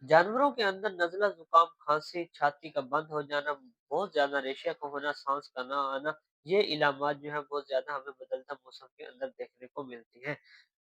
जानवरों के अंदर नज़ला, ज़ुकाम, खाँसी, छाती का बंद हो जाना, बहुत ज़्यादा रेशे का होना, साँस का ना आना, ये इलामात जो है बहुत ज़्यादा हमें बदलता मौसम के अंदर देखने को मिलती हैं।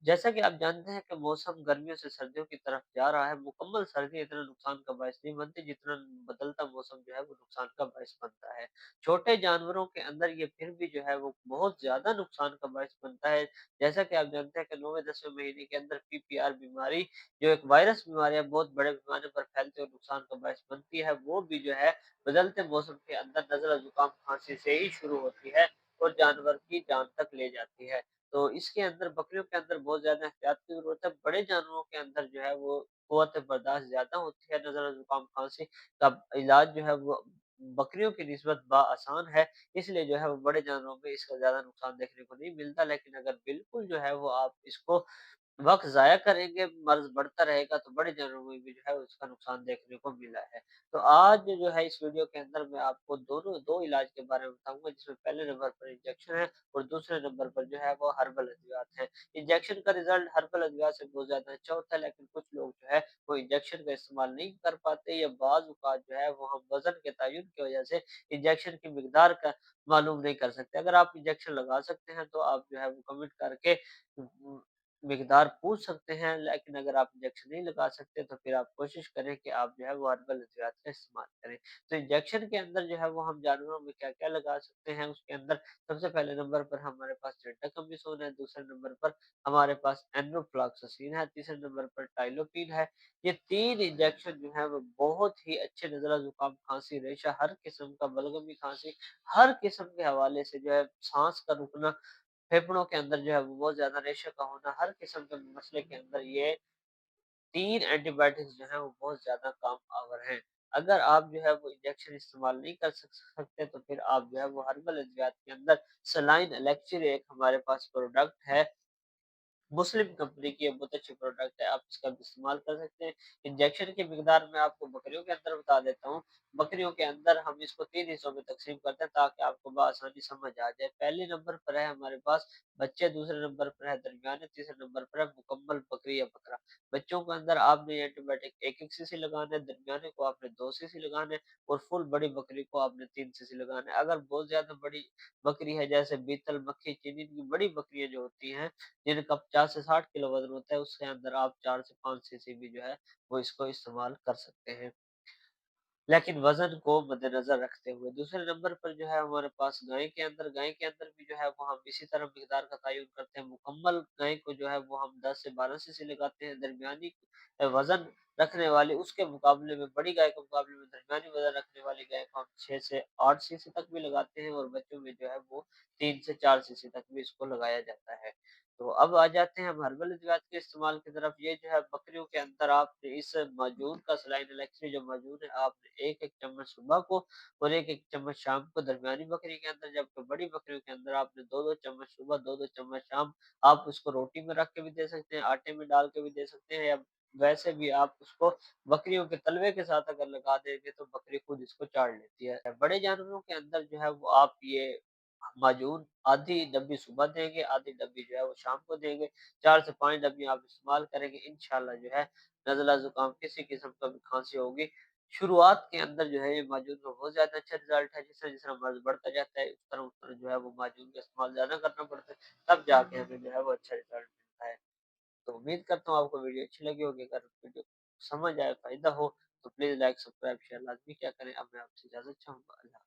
जैसा कि आप जानते हैं कि मौसम गर्मियों से सर्दियों की तरफ जा रहा है, मुकम्मल सर्दी इतना नुकसान का बायस नहीं बनती, जितना बदलता मौसम जो है वो नुकसान का बायस बनता है। छोटे जानवरों के अंदर ये फिर भी जो है वो बहुत ज़्यादा नुकसान का बायस बनता है। जैसा कि आप जानते हैं कि 9वें-10वें महीने के अंदर पीपीआर बीमारी, जो एक वायरस बीमारी है, बहुत बड़े पैमाने पर फैलती और नुकसान का बायस बनती है, वो भी जो है बदलते मौसम के अंदर नज़ला, ज़ुकाम, खाँसी से ही शुरू होती है और जानवर की जान तक ले जाती है। तो इसके अंदर बकरियों के अंदर बहुत ज़्यादा एहतियात की ज़रूरत है। बड़े जानवरों के अंदर जो है वो क़ुव्वत बर्दाश्त ज़्यादा होती है, नज़ला, ज़ुकाम, खाँसी का इलाज जो है वो बकरियों की निस्बत आसान है, इसलिए जो है वो बड़े जानवरों में इसका ज़्यादा नुकसान देखने को नहीं मिलता। लेकिन अगर बिल्कुल जो है वो आप इसको वक़्त ज़ाया करेंगे, मर्ज़ बढ़ता रहेगा, तो बड़े जानवरों में भी जो है उसका नुकसान देखने को मिला है। तो आज जो है इस वीडियो के अंदर मैं आपको दोनों 2 इलाज के बारे में बताऊँगा, जिसमें पहले नंबर पर इंजेक्शन है और दूसरे नंबर पर जो है वो हर्बल अद्वियात हैं। इंजेक्शन का रिज़ल्ट हर्बल अद्वियात से बहुत ज़्यादा अच्छा होता है, लेकिन कुछ लोग जो है वो इंजेक्शन का इस्तेमाल नहीं कर पाते, या बाज़ औक़ात जो है वो हम वज़न के तय्युन की वज़ह से इंजेक्शन की मिकदार का मालूम नहीं कर सकते। अगर आप इंजेक्शन लगा सकते हैं, तो आप जो है वो कमेंट करके उम, मिकदार पूछ सकते हैं, लेकिन अगर आप इंजेक्शन नहीं लगा सकते, तो फिर आप कोशिश करें कि आप जो है वो हर्बल अद्वियात का इस्तेमाल करें। तो इंजेक्शन के अंदर जो है वो हम जानवरों में क्या-क्या लगा सकते हैं, उसके अंदर सबसे पहले नंबर पर हमारे पास जेंटाकम्बिसोन है, दूसरे नंबर पर हमारे पास एन्रोफ्लॉक्सासिन है, तीसरे नंबर पर टाइलोपिन है। ये 3 इंजेक्शन जो हैं वो बहुत ही अच्छे नज़ला, ज़ुकाम, खाँसी, रेशा, हर किस्म का बलगमी खाँसी, हर किस्म के हवाले से जो है साँस का रुकना, फेफड़ों के अंदर जो है वो बहुत ज़्यादा रेशे का होना, हर किस्म के मसले के अंदर ये 3 एंटीबायोटिक्स जो हैं वो बहुत ज़्यादा काम आवर हैं। अगर आप जो है वो इंजेक्शन इस्तेमाल नहीं कर सकते, तो फिर आप जो है वो हर्बल अद्वियात के अंदर सलाइन एलेक्सिर एक हमारे पास प्रोडक्ट है, मुस्लिम कंपनी की ये बहुत अच्छी प्रोडक्ट है, आप इसका भी इस्तेमाल कर सकते हैं। इंजेक्शन की मिकदार मैं आपको बकरियों के अंदर बता देता हूँ। बकरियों के अंदर हम इसको 3 हिस्सों में तक़सीम करते हैं, ताकि आपको बआसानी समझ आ जाए। पहले नंबर पर है हमारे पास बच्चे, दूसरे नंबर पर है दरमियाने, तीसरे नंबर पर है मुकम्मल बकरी या बकरा। बच्चों के अंदर आपने ये एंटीबायोटिक 1-1 सीसी लगाना है, दरमियाने को आपने 2 सीसी लगाना है और फुल बड़ी बकरी को आपने 3 सीसी लगाना है। अगर बहुत ज़्यादा बड़ी बकरी है, जैसे बीतल, मक्खी, चीनी की बड़ी बकरियाँ जो होती हैं, जिनका 50 से 60 किलो वज़न होता है, उसके अंदर आप 4 से 5 सीसी भी जो है वो इसको इस्तेमाल कर सकते हैं। लेकिन वज़न को मद्देनज़र रखते हुए। दूसरे नंबर पर जो है हमारे पास गाय के अंदर भी जो है वो हम इसी तरह मिकदार का तयन करते हैं। मुकम्मल गाय को जो है वो हम 10 से 12 सीसी लगाते हैं। दरमियानी वज़न रखने वाली, उसके मुकाबले में बड़ी गाय के मुकाबले में दरमियानी वज़न रखने वाली गाय को हम 6 से 8 सीसी तक भी लगाते हैं, और बच्चों में जो है वो 3 से 4 सीसी तक भी इसको लगाया जाता है। तो अब आ जाते हैं हम हर्बल अद्वियात के इस्तेमाल की तरफ। ये जो है बकरियों के अंदर आपने इस माजून का, सलाइन एलेक्सिस जो माजून है, आपने 1-1 चम्मच सुबह को और 1-1 चम्मच शाम को दरमियानी बकरी के अंदर, जबकि बड़ी बकरियों के अंदर आपने 2-2 चम्मच सुबह, 2-2 चम्मच शाम। आप उसको रोटी में रख के भी दे सकते हैं, आटे में डाल के भी दे सकते हैं, या वैसे भी आप उसको बकरियों के तलवे के साथ अगर लगा देंगे, तो बकरी खुद इसको चाट लेती है। बड़े जानवरों के अंदर जो है वो आप ये माजून आधी डब्बी सुबह देंगे, आधी डब्बी जो है वो शाम को देंगे। 4 से 5 डब्बी आप इस्तेमाल करेंगे, इंशाअल्लाह जो है नज़ला, ज़ुकाम, किसी किस्म का भी खाँसी होगी, शुरुआत के अंदर जो है ये माजून का बहुत ज़्यादा अच्छा रिज़ल्ट है। जिस-जिस तरह मर्ज़ बढ़ता जाता है, उस तरह जो है वो माजून का इस्तेमाल ज़्यादा करना पड़ता है, तब जाके हमें जो है वो अच्छा रिज़ल्ट मिलता है। तो उम्मीद करता हूँ आपको वीडियो अच्छी लगी होगी। अगर वीडियो समझ आए, फ़ायदा हो, तो प्लीज़ लाइक, सब्सक्राइब, शेयर लाज़मी क्या करें। अब मैं आपसे इजाज़त चाहूँगा। अल्लाह